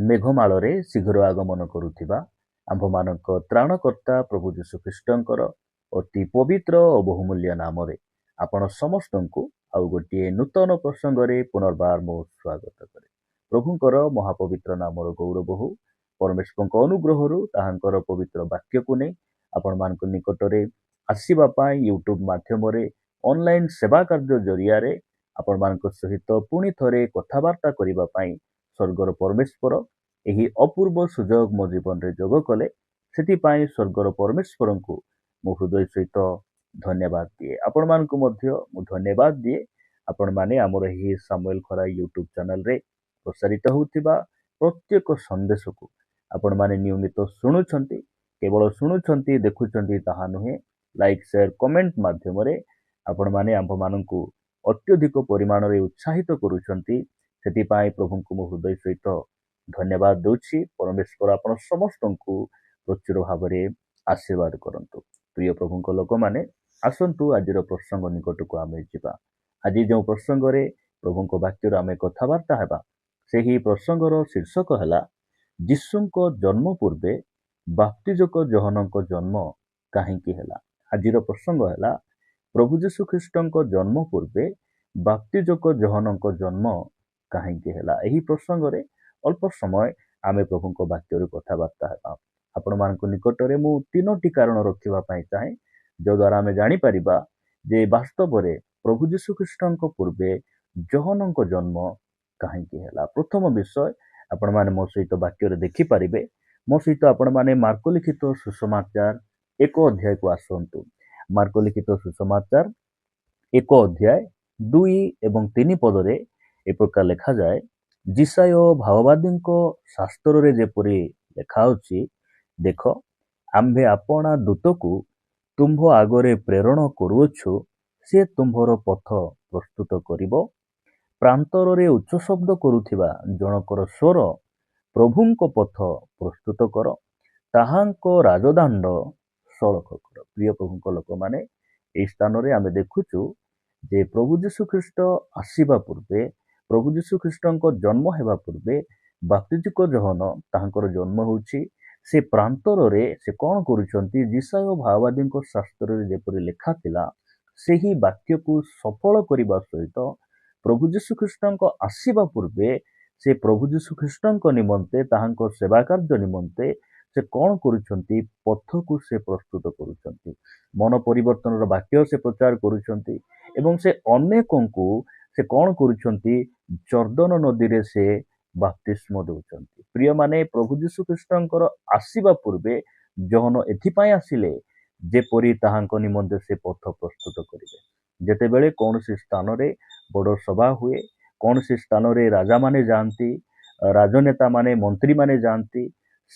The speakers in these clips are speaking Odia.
ମେଘମାଳରେ ଶୀଘ୍ର ଆଗମନ କରୁଥିବା ଆମ୍ଭମାନଙ୍କ ତ୍ରାଣକର୍ତ୍ତା ପ୍ରଭୁ ଯୀଶୁଖ୍ରୀଷ୍ଟଙ୍କର ଅତି ପବିତ୍ର ଓ ବହୁମୂଲ୍ୟ ନାମରେ ଆପଣ ସମସ୍ତଙ୍କୁ ଆଉ ଗୋଟିଏ ନୂତନ ପ୍ରସଙ୍ଗରେ ପୁନର୍ବାର ମୁଁ ସ୍ୱାଗତ କରେ। ପ୍ରଭୁଙ୍କର ମହାପବିତ୍ର ନାମର ଗୌରବ ହଉ, ପରମେଶ୍ୱରଙ୍କ ଅନୁଗ୍ରହରୁ ତାହାଙ୍କର ପବିତ୍ର ବାକ୍ୟକୁ ନେଇ ଆପଣମାନଙ୍କ ନିକଟରେ ଆସିବା ପାଇଁ ୟୁଟ୍ୟୁବ ମାଧ୍ୟମରେ ଅନଲାଇନ ସେବା କାର୍ଯ୍ୟ ଜରିଆରେ ଆପଣମାନଙ୍କ ସହିତ ପୁଣି ଥରେ କଥାବାର୍ତ୍ତା କରିବା ପାଇଁ ସ୍ୱର୍ଗର ପରମେଶ୍ୱର ଏହି ଅପୂର୍ବ ସୁଯୋଗ ମୋ ଜୀବନରେ ଯୋଗ କଲେ। ସେଥିପାଇଁ ସ୍ୱର୍ଗର ପରମେଶ୍ୱରଙ୍କୁ ମୁଁ ହୃଦୟ ସହିତ ଧନ୍ୟବାଦ ଦିଏ। ଆପଣମାନଙ୍କୁ ମଧ୍ୟ ମୁଁ ଧନ୍ୟବାଦ ଦିଏ। ଆପଣମାନେ ଆମର ଏହି ସାମୁଏଲ ଖରା ୟୁଟ୍ୟୁବ ଚ୍ୟାନେଲରେ ପ୍ରସାରିତ ହେଉଥିବା ପ୍ରତ୍ୟେକ ସନ୍ଦେଶକୁ ଆପଣମାନେ ନିୟମିତ ଶୁଣୁଛନ୍ତି। କେବଳ ଶୁଣୁଛନ୍ତି, ଦେଖୁଛନ୍ତି ତାହା ନୁହେଁ, ଲାଇକ୍ ସେୟାର କମେଣ୍ଟ ମାଧ୍ୟମରେ ଆପଣମାନେ ଆମ୍ଭମାନଙ୍କୁ ଅତ୍ୟଧିକ ପରିମାଣରେ ଉତ୍ସାହିତ କରୁଛନ୍ତି। ସେଥିପାଇଁ ପ୍ରଭୁଙ୍କୁ ମୁଁ ହୃଦୟ ସହିତ ଧନ୍ୟବାଦ ଦେଉଛି। ପରମେଶ୍ୱର ଆପଣ ସମସ୍ତଙ୍କୁ ପ୍ରଚୁର ଭାବରେ ଆଶୀର୍ବାଦ କରନ୍ତୁ। ପ୍ରିୟ ପ୍ରଭୁଙ୍କ ଲୋକମାନେ, ଆସନ୍ତୁ ଆଜିର ପ୍ରସଙ୍ଗ ନିକଟକୁ ଆମେ ଯିବା। ଆଜି ଯେଉଁ ପ୍ରସଙ୍ଗରେ ପ୍ରଭୁଙ୍କ ବାକ୍ୟରୁ ଆମେ କଥାବାର୍ତ୍ତା ହେବା, ସେହି ପ୍ରସଙ୍ଗର ଶୀର୍ଷକ ହେଲା ଯୀଶୁଙ୍କ ଜନ୍ମ ପୂର୍ବେ ବାପ୍ତିଜକ ଯୋହନଙ୍କ ଜନ୍ମ କାହିଁକି ହେଲା। ଆଜିର ପ୍ରସଙ୍ଗ ହେଲା ପ୍ରଭୁ ଯୀଶୁଖ୍ରୀଷ୍ଟଙ୍କ ଜନ୍ମ ପୂର୍ବେ ବାପ୍ତିଜକ ଯୋହନଙ୍କ ଜନ୍ମ କାହିଁକି ହେଲା। ଏହି ପ୍ରସଙ୍ଗରେ ଅଳ୍ପ ସମୟ ଆମେ ପ୍ରଭୁଙ୍କ ବାକ୍ୟରୁ କଥାବାର୍ତ୍ତା ହେବା। ଆପଣମାନଙ୍କ ନିକଟରେ ମୁଁ 3ଟି କାରଣ ରଖିବା ପାଇଁ ଚାହେଁ, ଯଦ୍ୱାରା ଆମେ ଜାଣିପାରିବା ଯେ ବାସ୍ତବରେ ପ୍ରଭୁ ଯୀଶୁଖ୍ରୀଷ୍ଟଙ୍କ ପୂର୍ବେ ଯୋହନଙ୍କ ଜନ୍ମ କାହିଁକି ହେଲା। ପ୍ରଥମ ବିଷୟ ଆପଣମାନେ ମୋ ସହିତ ବାକ୍ୟରେ ଦେଖିପାରିବେ। ମୋ ସହିତ ଆପଣମାନେ ମାର୍କ ଲିଖିତ ସୁସମାଚାର 1 ଅଧ୍ୟାୟକୁ ଆସନ୍ତୁ। ମାର୍କ ଲିଖିତ ସୁସମାଚାର 1 ଅଧ୍ୟାୟ 2 ଏବଂ 3 ପଦରେ ଏପ୍ରକାର ଲେଖାଯାଏ, ଯିଶାୟ ଭାବବାଦୀଙ୍କ ଶାସ୍ତ୍ରରେ ଯେପରି ଲେଖାଅଛି, ଦେଖ ଆମ୍ଭେ ଆପଣା ଦୂତକୁ ତୁମ୍ଭ ଆଗରେ ପ୍ରେରଣ କରୁଅଛୁ, ସେ ତୁମ୍ଭର ପଥ ପ୍ରସ୍ତୁତ କରିବ। ପ୍ରାନ୍ତରରେ ଉଚ୍ଚ ଶବ୍ଦ କରୁଥିବା ଜଣକର ସ୍ୱର, ପ୍ରଭୁଙ୍କ ପଥ ପ୍ରସ୍ତୁତ କର, ତାହାଙ୍କ ରାଜଦାଣ୍ଡ ସଳଖ କର। ପ୍ରିୟ ପ୍ରଭୁଙ୍କ ଲୋକମାନେ, ଏହି ସ୍ଥାନରେ ଆମେ ଦେଖୁଛୁ ଯେ ପ୍ରଭୁ ଯୀଶୁଖ୍ରୀଷ୍ଟ ଆସିବା ପୂର୍ବେ, ପ୍ରଭୁ ଯୀଶୁଖ୍ରୀଷ୍ଟଙ୍କ ଜନ୍ମ ହେବା ପୂର୍ବେ ବାପ୍ତିଜକ ଯୋହନ ତାହାଙ୍କର ଜନ୍ମ ହେଉଛି। ସେ ପ୍ରାନ୍ତରରେ ସେ କ'ଣ କରୁଛନ୍ତି, ଯିଶାୟ ଭାବବାଦୀଙ୍କ ଶାସ୍ତ୍ରରେ ଯେପରି ଲେଖା ଥିଲା ସେହି ବାକ୍ୟକୁ ସଫଳ କରିବା ସହିତ ପ୍ରଭୁ ଯୀଶୁଖ୍ରୀଷ୍ଟଙ୍କ ଆସିବା ପୂର୍ବେ ସେ ପ୍ରଭୁ ଯୀଶୁଖ୍ରୀଷ୍ଟଙ୍କ ନିମନ୍ତେ ତାହାଙ୍କ ସେବା କାର୍ଯ୍ୟ ନିମନ୍ତେ ସେ କ'ଣ କରୁଛନ୍ତି, ପଥକୁ ସେ ପ୍ରସ୍ତୁତ କରୁଛନ୍ତି। ମନ ପରିବର୍ତ୍ତନର ବାକ୍ୟ ସେ ପ୍ରଚାର କରୁଛନ୍ତି ଏବଂ ସେ ଅନେକଙ୍କୁ ସେ କ'ଣ କରୁଛନ୍ତି, ଜର୍ଦ୍ଦନ ନଦୀରେ ସେ ବାପ୍ତିସ୍ମ ଦେଉଛନ୍ତି। ପ୍ରିୟମାନେ, ପ୍ରଭୁ ଯୀଶୁଖ୍ରୀଷ୍ଟଙ୍କର ଆସିବା ପୂର୍ବେ ଯୋହନ ଏଥିପାଇଁ ଆସିଲେ ଯେପରି ତାହାଙ୍କ ନିମନ୍ତେ ସେ ପଥ ପ୍ରସ୍ତୁତ କରିବେ। ଯେତେବେଳେ କୌଣସି ସ୍ଥାନରେ ବଡ଼ ସଭା ହୁଏ, କୌଣସି ସ୍ଥାନରେ ରାଜାମାନେ ଯାଆନ୍ତି, ରାଜନେତାମାନେ, ମନ୍ତ୍ରୀମାନେ ଯାଆନ୍ତି,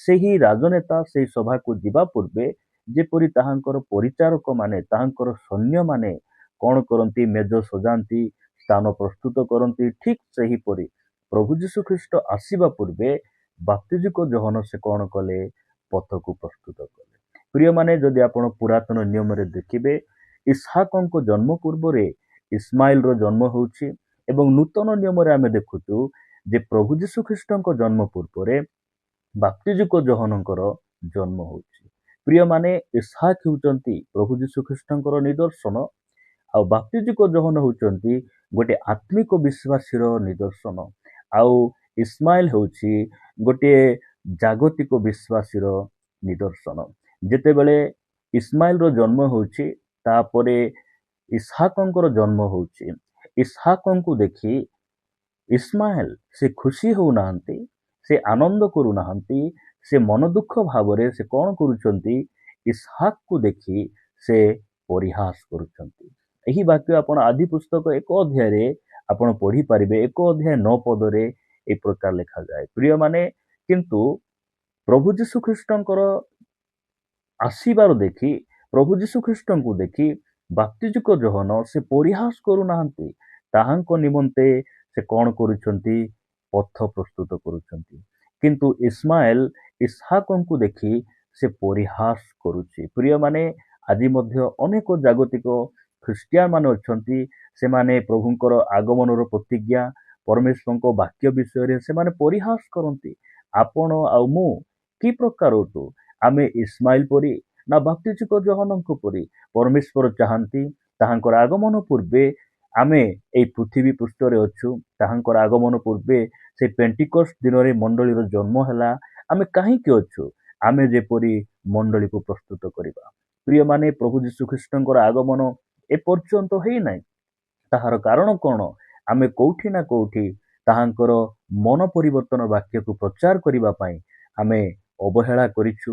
ସେହି ରାଜନେତା ସେହି ସଭାକୁ ଯିବା ପୂର୍ବେ ଯେପରି ତାହାଙ୍କର ପରିଚାରକ ମାନେ, ତାହାଙ୍କର ସୈନ୍ୟମାନେ କ'ଣ କରନ୍ତି, ମେଜ ସଜାନ୍ତି, ସ୍ଥାନ ପ୍ରସ୍ତୁତ କରନ୍ତି, ଠିକ୍ ସେହିପରି ପ୍ରଭୁ ଯୀଶୁଖ୍ରୀଷ୍ଟ ଆସିବା ପୂର୍ବେ ବାପ୍ତିଜକ ଯୋହନ ସେ କ'ଣ କଲେ, ପଥକୁ ପ୍ରସ୍ତୁତ କଲେ। ପ୍ରିୟମାନେ, ଯଦି ଆପଣ ପୁରାତନ ନିୟମରେ ଦେଖିବେ, ଇସ୍ହାକଙ୍କ ଜନ୍ମ ପୂର୍ବରେ ଇସ୍ମାଇଲର ଜନ୍ମ ହେଉଛି ଏବଂ ନୂତନ ନିୟମରେ ଆମେ ଦେଖୁଛୁ ଯେ ପ୍ରଭୁ ଯୀଶୁଖ୍ରୀଷ୍ଟଙ୍କ ଜନ୍ମ ପୂର୍ବରେ ବାପ୍ତିଜକ ଯୋହନଙ୍କର ଜନ୍ମ ହେଉଛି। ପ୍ରିୟମାନେ, ଇସ୍ହାକ ହେଉଛନ୍ତି ପ୍ରଭୁ ଯୀଶୁଖ୍ରୀଷ୍ଟଙ୍କର ନିଦର୍ଶନ, ଆଉ ବାପ୍ତିଜକ ଯୋହନ ହେଉଛନ୍ତି ଗୋଟେ ଆତ୍ମିକ ବିଶ୍ୱାସୀର ନିଦର୍ଶନ, ଆଉ ଇସ୍ମାଇଲ ହେଉଛି ଗୋଟିଏ ଜାଗତିକ ବିଶ୍ୱାସୀର ନିଦର୍ଶନ। ଯେତେବେଳେ ଇସ୍ମାଇଲର ଜନ୍ମ ହେଉଛି, ତାପରେ ଇସ୍ହାକଙ୍କର ଜନ୍ମ ହେଉଛି। ଇସ୍ହାକଙ୍କୁ ଦେଖି ଇସ୍ମାଇଲ ସେ ଖୁସି ହେଉନାହାନ୍ତି, ସେ ଆନନ୍ଦ କରୁନାହାନ୍ତି, ସେ ମନ ଦୁଃଖ ଭାବରେ ସେ କ'ଣ କରୁଛନ୍ତି, ଇସ୍ହାକକୁ ଦେଖି ସେ ପରିହାସ କରୁଛନ୍ତି। ଏହି ବାକ୍ୟ ଆପଣ ଆଦି ପୁସ୍ତକ 1 ଅଧ୍ୟାୟରେ ଆପଣ ପଢିପାରିବେ। 1 ଅଧ୍ୟାୟ 9 ପଦରେ ଏହି ପ୍ରକାର ଲେଖାଯାଏ। ପ୍ରିୟମାନେ, କିନ୍ତୁ ପ୍ରଭୁ ଯୀଶୁଖ୍ରୀଷ୍ଟଙ୍କର ଆସିବାର ଦେଖି, ପ୍ରଭୁ ଯୀଶୁଖ୍ରୀଷ୍ଟଙ୍କୁ ଦେଖି ବାପ୍ତିଜକ ଯୋହନ ସେ ପରିହାସ କରୁନାହାନ୍ତି, ତାହାଙ୍କ ନିମନ୍ତେ ସେ କ'ଣ କରୁଛନ୍ତି, ପଥ ପ୍ରସ୍ତୁତ କରୁଛନ୍ତି। କିନ୍ତୁ ଇସ୍ମାଇଲ ଇସ୍ହାକଙ୍କୁ ଦେଖି ସେ ପରିହାସ କରୁଛି। ପ୍ରିୟମାନେ, ଆଜି ମଧ୍ୟ ଅନେକ ଜାଗତିକ ଖ୍ରୀଷ୍ଟିଆନ ମାନେ ଅଛନ୍ତି, ସେମାନେ ପ୍ରଭୁଙ୍କର ଆଗମନର ପ୍ରତିଜ୍ଞା, ପରମେଶ୍ୱରଙ୍କ ବାକ୍ୟ ବିଷୟରେ ସେମାନେ ପରିହାସ କରନ୍ତି। ଆପଣ ଆଉ ମୁଁ କି ପ୍ରକାର ଅଟୁ? ଆମେ ଇସ୍ମାଇଲ ପରି ନା ବାପ୍ତିଜିକ ଯୋହନଙ୍କ ପରି? ପରମେଶ୍ୱର ଚାହାନ୍ତି ତାହାଙ୍କର ଆଗମନ ପୂର୍ବେ ଆମେ ଏଇ ପୃଥିବୀ ପୃଷ୍ଠରେ ଅଛୁ। ତାହାଙ୍କର ଆଗମନ ପୂର୍ବେ ସେ ପେଣ୍ଟିକୋଷ୍ଟ ଦିନରେ ମଣ୍ଡଳୀର ଜନ୍ମ ହେଲା। ଆମେ କାହିଁକି ଅଛୁ? ଆମେ ଯେପରି ମଣ୍ଡଳୀକୁ ପ୍ରସ୍ତୁତ କରିବା। ପ୍ରିୟମାନେ, ପ୍ରଭୁ ଯୀଶୁଖ୍ରୀଷ୍ଟଙ୍କର ଆଗମନ ଏପର୍ଯ୍ୟନ୍ତ ହେଇନାହିଁ। ତାହାର କାରଣ କଣ? ଆମେ କୋଉଠି ନା କୋଉଠି ତାହାଙ୍କର ମନ ପରିବର୍ତ୍ତନ ବାକ୍ୟକୁ ପ୍ରଚାର କରିବା ପାଇଁ ଆମେ ଅବହେଳା କରିଛୁ।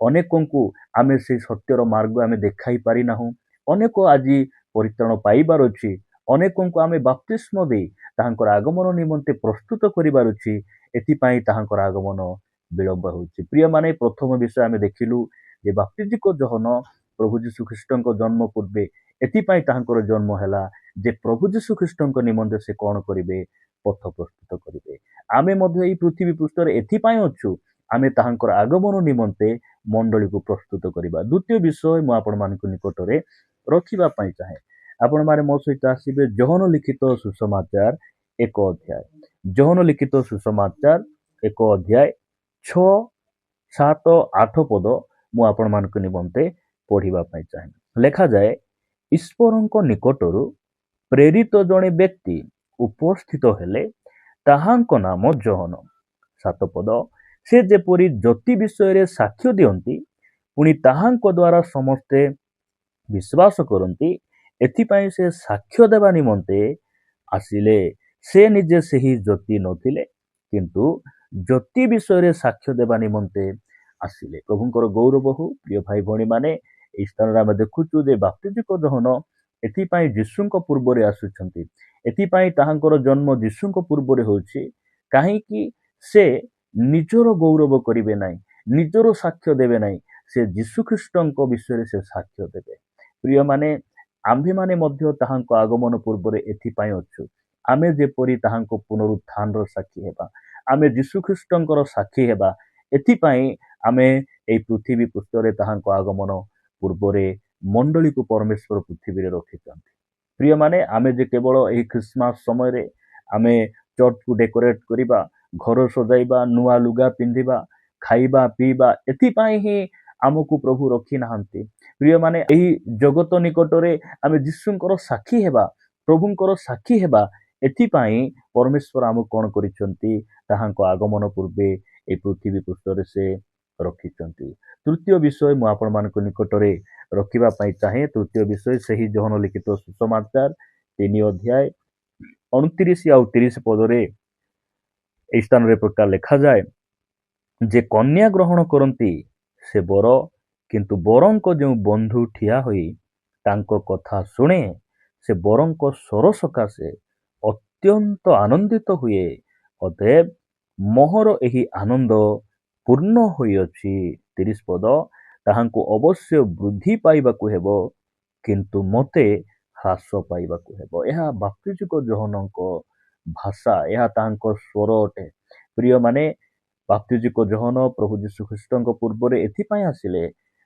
ଅନେକଙ୍କୁ ଆମେ ସେଇ ସତ୍ୟର ମାର୍ଗ ଆମେ ଦେଖାଇ ପାରିନାହୁଁ। ଅନେକ ଆଜି ପରିତ୍ରାଣ ପାଇବାର ଅଛି। ଅନେକଙ୍କୁ ଆମେ ବାପ୍ତିସ୍ମ ଦେଇ ତାହାଙ୍କର ଆଗମନ ନିମନ୍ତେ ପ୍ରସ୍ତୁତ କରିବାର ଅଛି। ଏଥିପାଇଁ ତାହାଙ୍କର ଆଗମନ ବିଳମ୍ବ ହେଉଛି। ପ୍ରିୟମାନେ, ପ୍ରଥମ ବିଷୟ ଆମେ ଦେଖିଲୁ ଯେ ବାପ୍ତିଜିକ ଯୋହନ ପ୍ରଭୁ ଯୀଶୁଖ୍ରୀଷ୍ଟଙ୍କ ଜନ୍ମ ପୂର୍ବେ ଏଥିପାଇଁ ତାହାଙ୍କର ଜନ୍ମ ହେଲା ଯେ ପ୍ରଭୁ ଯୀଶୁଖ୍ରୀଷ୍ଟଙ୍କ ନିମନ୍ତେ ସେ କଣ କରିବେ? ପଥ ପ୍ରସ୍ତୁତ କରିବେ। ଆମେ ମଧ୍ୟ ଏଇ ପୃଥିବୀ ପୃଷ୍ଠରେ ଏଥିପାଇଁ ଅଛୁ, ଆମେ ତାହାଙ୍କର ଆଗମନ ନିମନ୍ତେ ମଣ୍ଡଳୀକୁ ପ୍ରସ୍ତୁତ କରିବା। ଦ୍ୱିତୀୟ ବିଷୟ ମୁଁ ଆପଣମାନଙ୍କ ନିକଟରେ ରଖିବା ପାଇଁ ଚାହେଁ। ଆପଣମାନେ ମୋ ସହିତ ଆସିବେ ଯୋହନ ଲିଖିତ ସୁସମାଚାର 1 ଅଧ୍ୟାୟ। ଯୋହନ ଲିଖିତ ସୁସମାଚାର 1 ଅଧ୍ୟାୟ 6, 7, 8 ପଦ ମୁଁ ଆପଣମାନଙ୍କ ନିମନ୍ତେ ପଢିବା ପାଇଁ ଚାହେଁ। ଲେଖାଯାଏ, ଈଶ୍ୱରଙ୍କ ନିକଟରୁ ପ୍ରେରିତ ଜଣେ ବ୍ୟକ୍ତି ଉପସ୍ଥିତ ହେଲେ, ତାହାଙ୍କ ନାମ ଯୋହନ। 7 ପଦ, ସେ ଯେପରି ଜ୍ୟୋତି ବିଷୟରେ ସାକ୍ଷ୍ୟ ଦିଅନ୍ତି, ପୁଣି ତାହାଙ୍କ ଦ୍ୱାରା ସମସ୍ତେ ବିଶ୍ୱାସ କରନ୍ତି। ଏଥିପାଇଁ ସେ ସାକ୍ଷ୍ୟ ଦେବା ନିମନ୍ତେ ଆସିଲେ। ସେ ନିଜେ ସେହି ଜ୍ୟୋତି ନଥିଲେ, କିନ୍ତୁ ଜ୍ୟୋତି ବିଷୟରେ ସାକ୍ଷ୍ୟ ଦେବା ନିମନ୍ତେ ଆସିଲେ। ପ୍ରଭୁଙ୍କର ଗୌରବ ହଉ। ପ୍ରିୟ ଭାଇ ଭଉଣୀମାନେ, ଏହି ସ୍ଥାନରେ ଆମେ ଦେଖୁଛୁ ଯେ ବାପ୍ତିଜିକ ଯୋହନ ଏଥିପାଇଁ ଯୀଶୁଙ୍କ ପୂର୍ବରେ ଆସୁଛନ୍ତି। ଏଥିପାଇଁ ତାହାଙ୍କର ଜନ୍ମ ଯୀଶୁଙ୍କ ପୂର୍ବରେ ହେଉଛି। କାହିଁକି? ସେ ନିଜର ଗୌରବ କରିବେ ନାହିଁ, ନିଜର ସାକ୍ଷ୍ୟ ଦେବେ ନାହିଁ। ସେ ଯୀଶୁଖ୍ରୀଷ୍ଟଙ୍କ ବିଷୟରେ ସେ ସାକ୍ଷ୍ୟ ଦେବେ। ପ୍ରିୟମାନେ, ଆମ୍ଭେମାନେ ମଧ୍ୟ ତାହାଙ୍କ ଆଗମନ ପୂର୍ବରେ ଏଥିପାଇଁ ଅଛୁ। ଆମେ ଯେପରି ତାହାଙ୍କ ପୁନରୁତ୍ଥାନର ସାକ୍ଷୀ ହେବା, ଆମେ ଯୀଶୁଖ୍ରୀଷ୍ଟଙ୍କର ସାକ୍ଷୀ ହେବା। ଏଥିପାଇଁ ଆମେ ଏଇ ପୃଥିବୀ ପୃଷ୍ଠରେ ତାହାଙ୍କ ଆଗମନ ପୂର୍ବରେ ମଣ୍ଡଳୀକୁ ପରମେଶ୍ୱର ପୃଥିବୀରେ ରଖିଛନ୍ତି। ପ୍ରିୟମାନେ, ଆମେ ଯେ କେବଳ ଏହି ଖ୍ରୀଷ୍ଟମାସ ସମୟରେ ଆମେ ଚର୍ଚ୍ଚକୁ ଡେକୋରେଟ କରିବା, ଘର ସଜାଇବା, ନୂଆ ଲୁଗା ପିନ୍ଧିବା, ଖାଇବା ପିଇବା, ଏଥିପାଇଁ ହିଁ ଆମକୁ ପ୍ରଭୁ ରଖି ନାହାନ୍ତି। ପ୍ରିୟମାନେ, ଏହି ଜଗତ ନିକଟରେ ଆମେ ଯୀଶୁଙ୍କର ସାକ୍ଷୀ ହେବା, ପ୍ରଭୁଙ୍କର ସାକ୍ଷୀ ହେବା। ଏଥିପାଇଁ ପରମେଶ୍ୱର ଆମକୁ କଣ କରିଛନ୍ତି? ତାହାଙ୍କ ଆଗମନ ପୂର୍ବେ ଏହି ପୃଥିବୀ ପୃଷ୍ଠରେ ସେ ରଖିଛନ୍ତି। ତୃତୀୟ ବିଷୟ ମୁଁ ଆପଣମାନଙ୍କ ନିକଟରେ ରଖିବା ପାଇଁ ଚାହେଁ। ତୃତୀୟ ବିଷୟ ସେହି ଯୋହନ ଲିଖିତ ସୁସମାଚାର 3 ଅଧ୍ୟାୟ 29 ଆଉ 30 ପଦରେ ଏହି ସ୍ଥାନରେ ପ୍ରକାର ଲେଖାଯାଏ, ଯେ କନ୍ୟା ଗ୍ରହଣ କରନ୍ତି ସେ ବର, କିନ୍ତୁ ବରଙ୍କ ଯେଉଁ ବନ୍ଧୁ ଠିଆ ହୋଇ ତାଙ୍କ କଥା ଶୁଣେ, ସେ ବରଙ୍କ ସ୍ୱର ସକାଶେ ଅତ୍ୟନ୍ତ ଆନନ୍ଦିତ ହୁଏ। ଅତଏବ ମୋହର ଏହି ଆନନ୍ଦ ପୂର୍ଣ୍ଣ ହୋଇଅଛି। 30 ପଦ, ତାହାଙ୍କୁ ଅବଶ୍ୟ ବୃଦ୍ଧି ପାଇବାକୁ ହେବ, କିନ୍ତୁ ମୋତେ ହ୍ରାସ ପାଇବାକୁ ହେବ। ଏହା ବାପ୍ତିଜିକ ଯୋହନଙ୍କ ଭାଷା, ଏହା ତାହାଙ୍କ ସ୍ୱର ଅଟେ। ପ୍ରିୟମାନେ, ବାପ୍ତିଜିକ ଯୋହନ ପ୍ରଭୁ ଯୀଶୁଖ୍ରୀଷ୍ଟଙ୍କ ପୂର୍ବରେ ଏଥିପାଇଁ ଆସିଲେ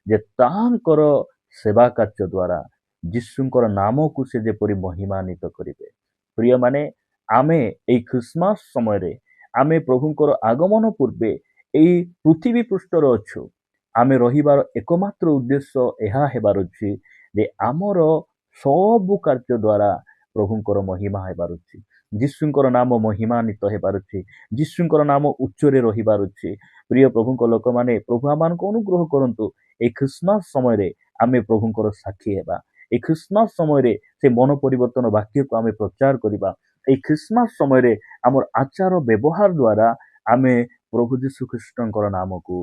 ଯେ ତାହାଙ୍କର ସେବା କାର୍ଯ୍ୟ ଦ୍ୱାରା ଯୀଶୁଙ୍କର ନାମକୁ ସେ ଯେପରି ମହିମାନ୍ୱିତ କରିବେ। ପ୍ରିୟମାନେ, ଆମେ ଏଇ ଖ୍ରୀଷ୍ଟମାସ ସମୟରେ ଆମେ ପ୍ରଭୁଙ୍କର ଆଗମନ ପୂର୍ବେ ଏଇ ପୃଥିବୀ ପୃଷ୍ଠରେ ଅଛୁ। ଆମେ ରହିବାର ଏକମାତ୍ର ଉଦ୍ଦେଶ୍ୟ ଏହା ହେବାର ଅଛି ଯେ ଆମର ସବୁ କାର୍ଯ୍ୟ ଦ୍ୱାରା ପ୍ରଭୁଙ୍କର ମହିମା ହେବାର ଅଛି, ଯୀଶୁଙ୍କର ନାମ ମହିମାନ୍ୱିତ ହେବାର ଅଛି, ଯୀଶୁଙ୍କର ନାମ ଉଚ୍ଚରେ ରହିବାର ଅଛି। ପ୍ରିୟ ପ୍ରଭୁଙ୍କ ଲୋକମାନେ, ପ୍ରଭୁ ଆମମାନଙ୍କୁ ଅନୁଗ୍ରହ କରନ୍ତୁ। এই ଖ୍ରୀଷ୍ଟମାସ ସମୟରେ ଆମେ ପ୍ରଭୁଙ୍କର ସାକ୍ଷୀ ହେବା। এই ଖ୍ରୀଷ୍ଟମାସ ସମୟରେ ସେ ମନ ପରିବର୍ତ୍ତନ ବାକ୍ୟକୁ ଆମେ ପ୍ରଚାର କରିବା। এই ଖ୍ରୀଷ୍ଟମାସ ସମୟରେ ଆମର ଆଚାର ବ୍ୟବହାର ଦ୍ୱାରା ଆମେ ପ୍ରଭୁ ଯୀଶୁଖ୍ରୀଷ୍ଟଙ୍କର ନାମକୁ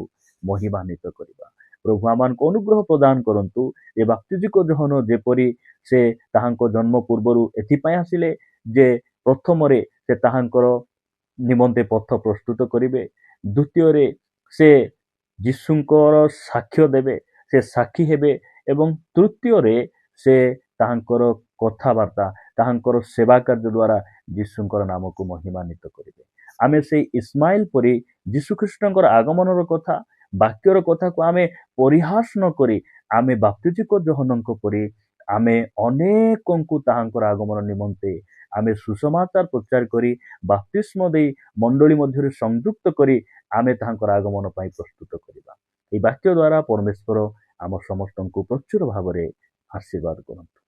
ମହିମାନ୍ୱିତ କରିବା। ପ୍ରଭୁ ଆମମାନଙ୍କୁ ଅନୁଗ୍ରହ ପ୍ରଦାନ କରନ୍ତୁ। ଏ ବାପ୍ତିଜିକ ଯୋହନ ଯେପରି ସେ ତାହାଙ୍କ ଜନ୍ମ ପୂର୍ବରୁ ଏଥିପାଇଁ ଆସିଲେ ଯେ ପ୍ରଥମରେ ସେ ତାହାଙ୍କର ନିମନ୍ତେ ପଥ ପ୍ରସ୍ତୁତ କରିବେ, ଦ୍ୱିତୀୟରେ ସେ ଯୀଶୁଙ୍କର ସାକ୍ଷ୍ୟ ଦେବେ, ସେ ସାକ୍ଷୀ ହେବେ, ଏବଂ ତୃତୀୟରେ ସେ ତାହାଙ୍କର କଥାବାର୍ତ୍ତା, ତାହାଙ୍କର ସେବା କାର୍ଯ୍ୟ ଦ୍ୱାରା ଯୀଶୁଙ୍କର ନାମକୁ ମହିମାନ୍ୱିତ କରିବେ। ଆମେ ସେଇ ଇସ୍ମାଇଲ ପରି ଯୀଶୁଖ୍ରୀଷ୍ଟଙ୍କର ଆଗମନର କଥା, ବାକ୍ୟର କଥାକୁ ଆମେ ପରିହାସ ନ କରି ଆମେ ବାପ୍ତିଜିକ ଯୋହନଙ୍କ ପରି ଆମେ ଅନେକଙ୍କୁ ତାହାଙ୍କର ଆଗମନ ନିମନ୍ତେ ଆମେ ସୁସମାଚାର ପ୍ରଚାର କରି ବାପ୍ତିସ୍ମ ଦେଇ ମଣ୍ଡଳୀ ମଧ୍ୟରେ ସଂଯୁକ୍ତ କରି ଆମେ ତାହାଙ୍କର ଆଗମନ ପାଇଁ ପ୍ରସ୍ତୁତ କରିବା। ଏହି ବାକ୍ୟ ଦ୍ୱାରା ପରମେଶ୍ୱର ଆମ ସମସ୍ତଙ୍କୁ ପ୍ରଚୁର ଭାବରେ ଆଶୀର୍ବାଦ କରନ୍ତୁ।